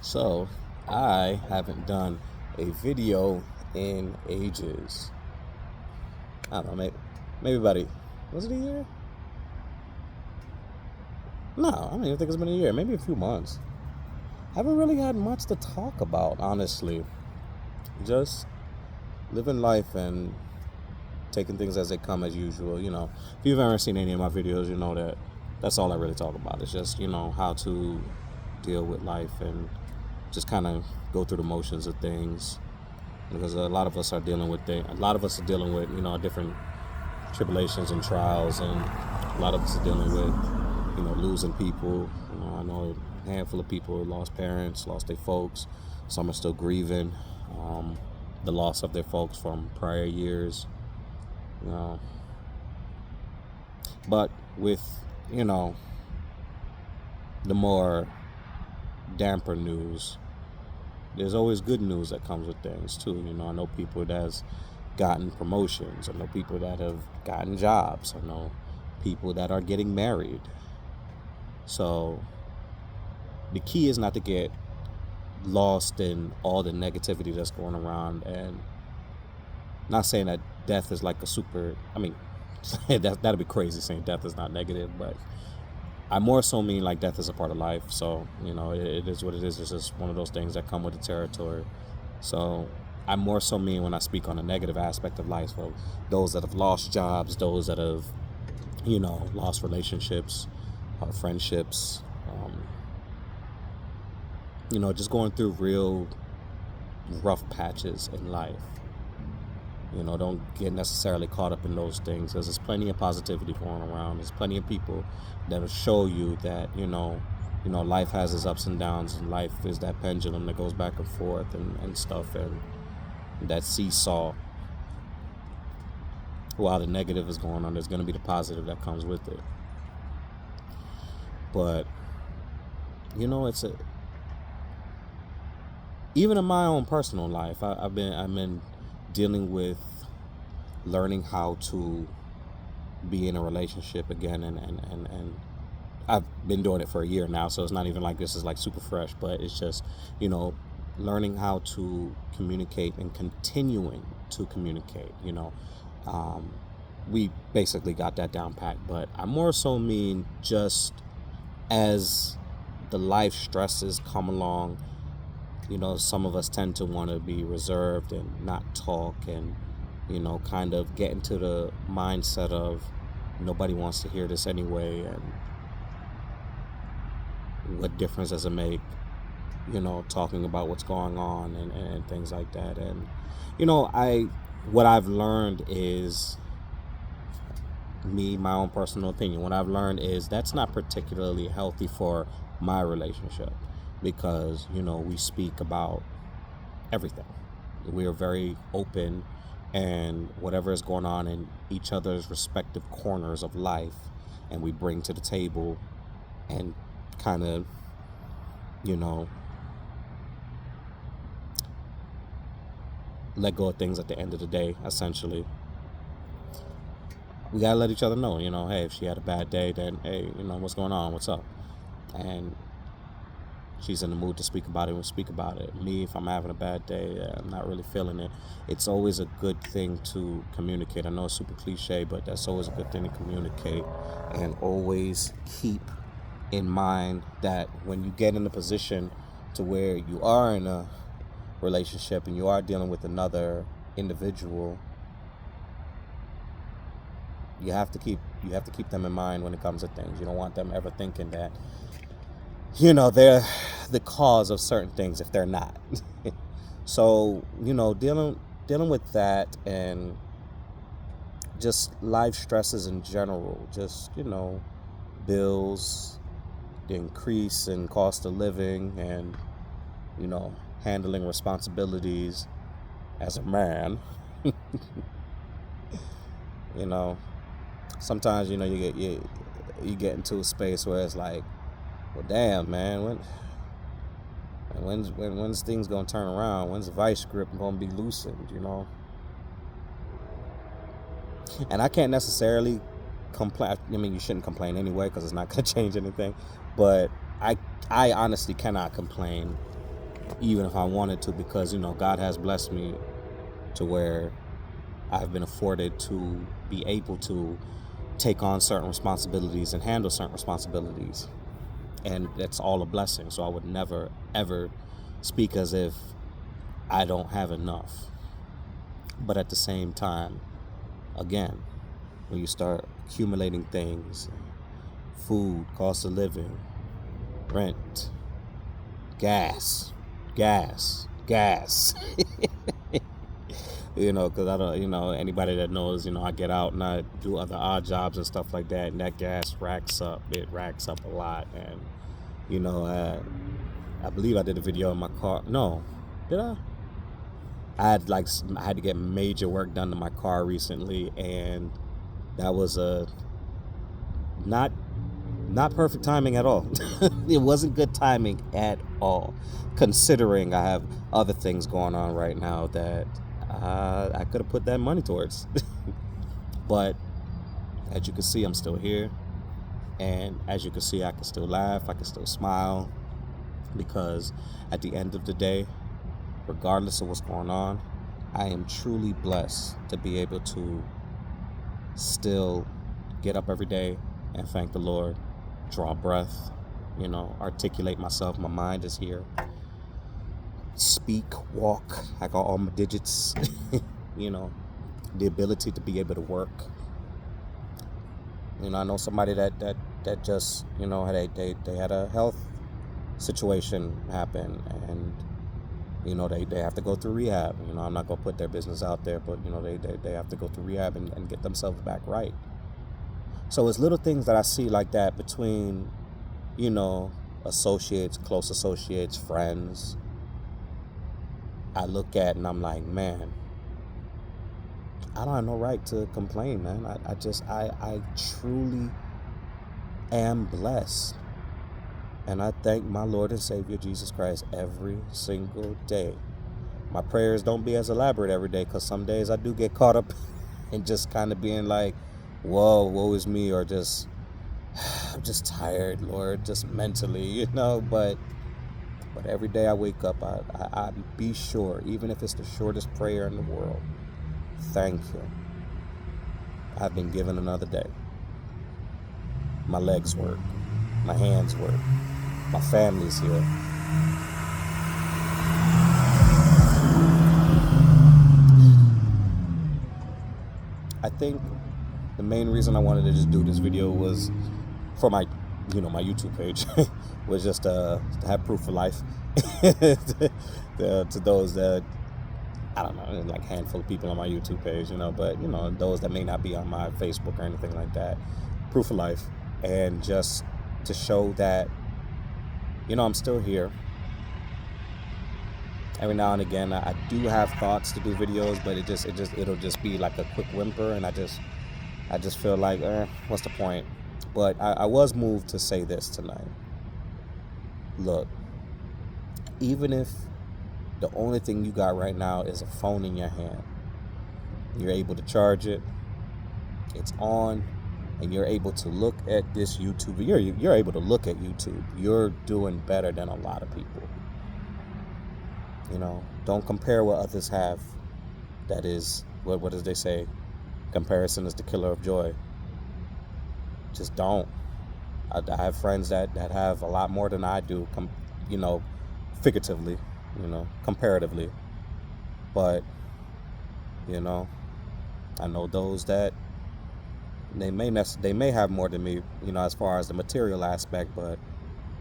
So, I haven't done a video in ages. I don't know, maybe about was it a year? No, I don't even think it's been a year. Maybe a few months. Haven't really had much to talk about, honestly. Just living life and taking things as they come as usual. If you've ever seen any of my videos, you know that that's all I really talk about. It's just, how to deal with life and just kind of go through the motions of things. Because a lot of us are dealing with different tribulations and trials, and a lot of us are dealing with losing people. I know a handful of people lost parents, lost their folks. Some are still grieving the loss of their folks from prior years. You know, but with the more damper news, there's always good news that comes with things too. I know people that's gotten promotions. I know people that have gotten jobs. I know people that are getting married. So the key is not to get lost in all the negativity that's going around, and not saying that death is like a super, that'd be crazy saying death is not negative, but I more so mean like death is a part of life. So, it is what it is. It's just one of those things that come with the territory. So I more so mean when I speak on the negative aspect of life, for those that have lost jobs, those that have, lost relationships, friendships, just going through real rough patches in life. Don't get necessarily caught up in those things, because there's plenty of positivity going around. There's plenty of people that'll show you that, life has its ups and downs, and life is that pendulum that goes back and forth and stuff, and that seesaw. While the negative is going on, there's going to be the positive that comes with it. But, it's even in my own personal life, I've been dealing with learning how to be in a relationship again, and I've been doing it for a year now, so it's not even like this is like super fresh, but it's just learning how to communicate and continuing to communicate. We basically got that down pat, but I more so mean just as the life stresses come along, some of us tend to want to be reserved and not talk, and kind of get into the mindset of nobody wants to hear this anyway, and what difference does it make, talking about what's going on, and things like that. And what I've learned is, my own personal opinion, what I've learned is that's not particularly healthy for my relationship, because we speak about everything. We are very open, and whatever is going on in each other's respective corners of life, and we bring to the table, and kind of let go of things at the end of the day. Essentially, we gotta let each other know, hey, if she had a bad day, then hey, what's going on, what's up, and she's in the mood to speak about it, we'll speak about it. Me, if I'm having a bad day, I'm not really feeling it, it's always a good thing to communicate. I know it's super cliche, but that's always a good thing to communicate, and always keep in mind that when you get in a position to where you are in a relationship and you are dealing with another individual, you have to keep them in mind when it comes to things. You don't want them ever thinking that they're the cause of certain things if they're not. So dealing with that, and just life stresses in general, just bills, the increase in cost of living, and handling responsibilities as a man. Sometimes you get into a space where it's like, well, damn, man, when's things gonna turn around? When's the vice grip gonna be loosened? And I can't necessarily complain. You shouldn't complain anyway, because it's not gonna change anything. But I honestly cannot complain even if I wanted to, because, God has blessed me to where I've been afforded to be able to take on certain responsibilities and handle certain responsibilities. And that's all a blessing. So I would never, ever speak as if I don't have enough. But at the same time, again, when you start accumulating things, food, cost of living, rent, gas, because I don't, anybody that knows, I get out and I do other odd jobs and stuff like that, and that gas racks up. It racks up a lot. And, I believe I did a video in my car. No, did I? I had to get major work done to my car recently, and that was not perfect timing at all. It wasn't good timing at all, considering I have other things going on right now that I could have put that money towards. But as you can see, I'm still here, and as you can see, I can still laugh, I can still smile, because at the end of the day, regardless of what's going on, I am truly blessed to be able to still get up every day and thank the Lord, draw breath, articulate myself. My mind is here. Speak, walk. I got all my digits. The ability to be able to work. I know somebody that just, they had a health situation happen, and they have to go through rehab. I'm not gonna put their business out there, but they have to go through rehab and get themselves back right. So it's little things that I see like that between, associates, close associates, friends. I look at and I'm like, man, I don't have no right to complain, man. I truly am blessed. And I thank my Lord and Savior Jesus Christ every single day. My prayers don't be as elaborate every day, because some days I do get caught up in just kind of being like, whoa, woe is me, or just, I'm just tired, Lord, just mentally, but every day I wake up, I be sure, even if it's the shortest prayer in the world, thank you. I've been given another day. My legs work, my hands work, my family's here. I think the main reason I wanted to just do this video was for my YouTube page, was just to have proof of life. To those that, I don't know, like a handful of people on my YouTube page, but those that may not be on my Facebook or anything like that, proof of life, and just to show that, I'm still here. Every now and again, I do have thoughts to do videos, but it'll just be like a quick whimper, and I just feel like, what's the point? But I was moved to say this tonight. Look, even if the only thing you got right now is a phone in your hand, you're able to charge it, it's on, and you're able to look at this YouTube. You're able to look at YouTube. You're doing better than a lot of people. Don't compare what others have. That is, what does they say? Comparison is the killer of joy. Just don't. I have friends that have a lot more than I do, figuratively, comparatively. But, I know those that they may have more than me, as far as the material aspect, but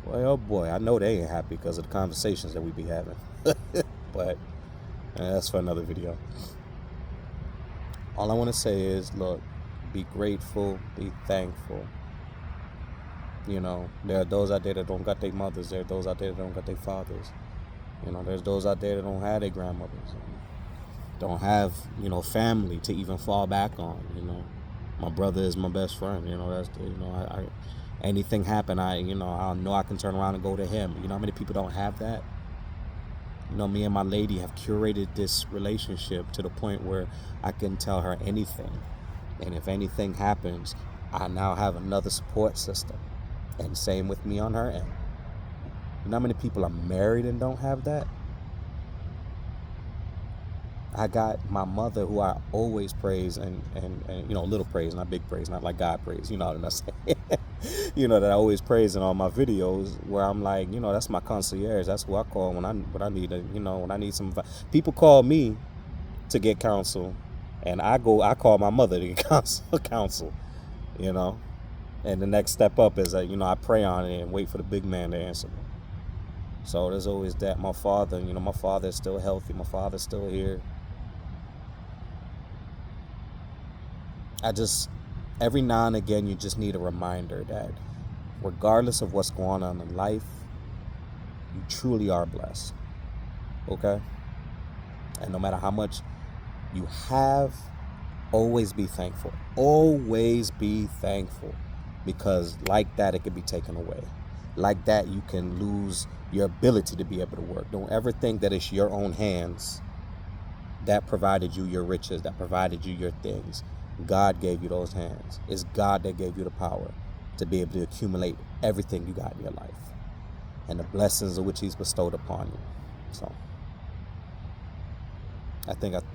boy, oh boy, I know they ain't happy because of the conversations that we be having. But that's for another video. All I want to say is, look, be grateful, be thankful. There are those out there that don't got their mothers. There are those out there that don't got their fathers. There's those out there that don't have their grandmothers. Don't have, family to even fall back on. My brother is my best friend. That's anything happen, I know I can turn around and go to him. How many people don't have that? Me and my lady have curated this relationship to the point where I can tell her anything. And if anything happens, I now have another support system. And same with me on her end. How many people are married and don't have that? I got my mother, who I always praise, and little praise, not big praise, not like God praise, what I'm saying. That I always praise in all my videos, where I'm like, that's my concierge. That's who I call when I need when I need some advice. People call me to get counsel, and I call my mother to get counsel, you know. And the next step up is that, I pray on it and wait for the big man to answer me. So there's always that. My father, my father is still healthy. My father's still here. Every now and again, you just need a reminder that regardless of what's going on in life, you truly are blessed. Okay? And no matter how much you have, always be thankful. Always be thankful. Because like that, it could be taken away. Like that, you can lose your ability to be able to work. Don't ever think that it's your own hands that provided you your riches, that provided you your things. God gave you those hands. It's God that gave you the power to be able to accumulate everything you got in your life and the blessings of which He's bestowed upon you. So I think that's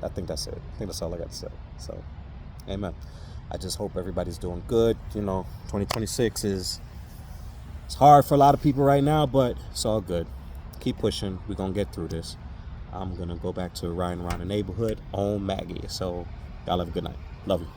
it. I think that's all I got to say. So, amen. I just hope everybody's doing good. 2026 it's hard for a lot of people right now, but it's all good. Keep pushing. We're going to get through this. I'm going to go back to riding around the neighborhood on Maggie. So y'all have a good night. Love you.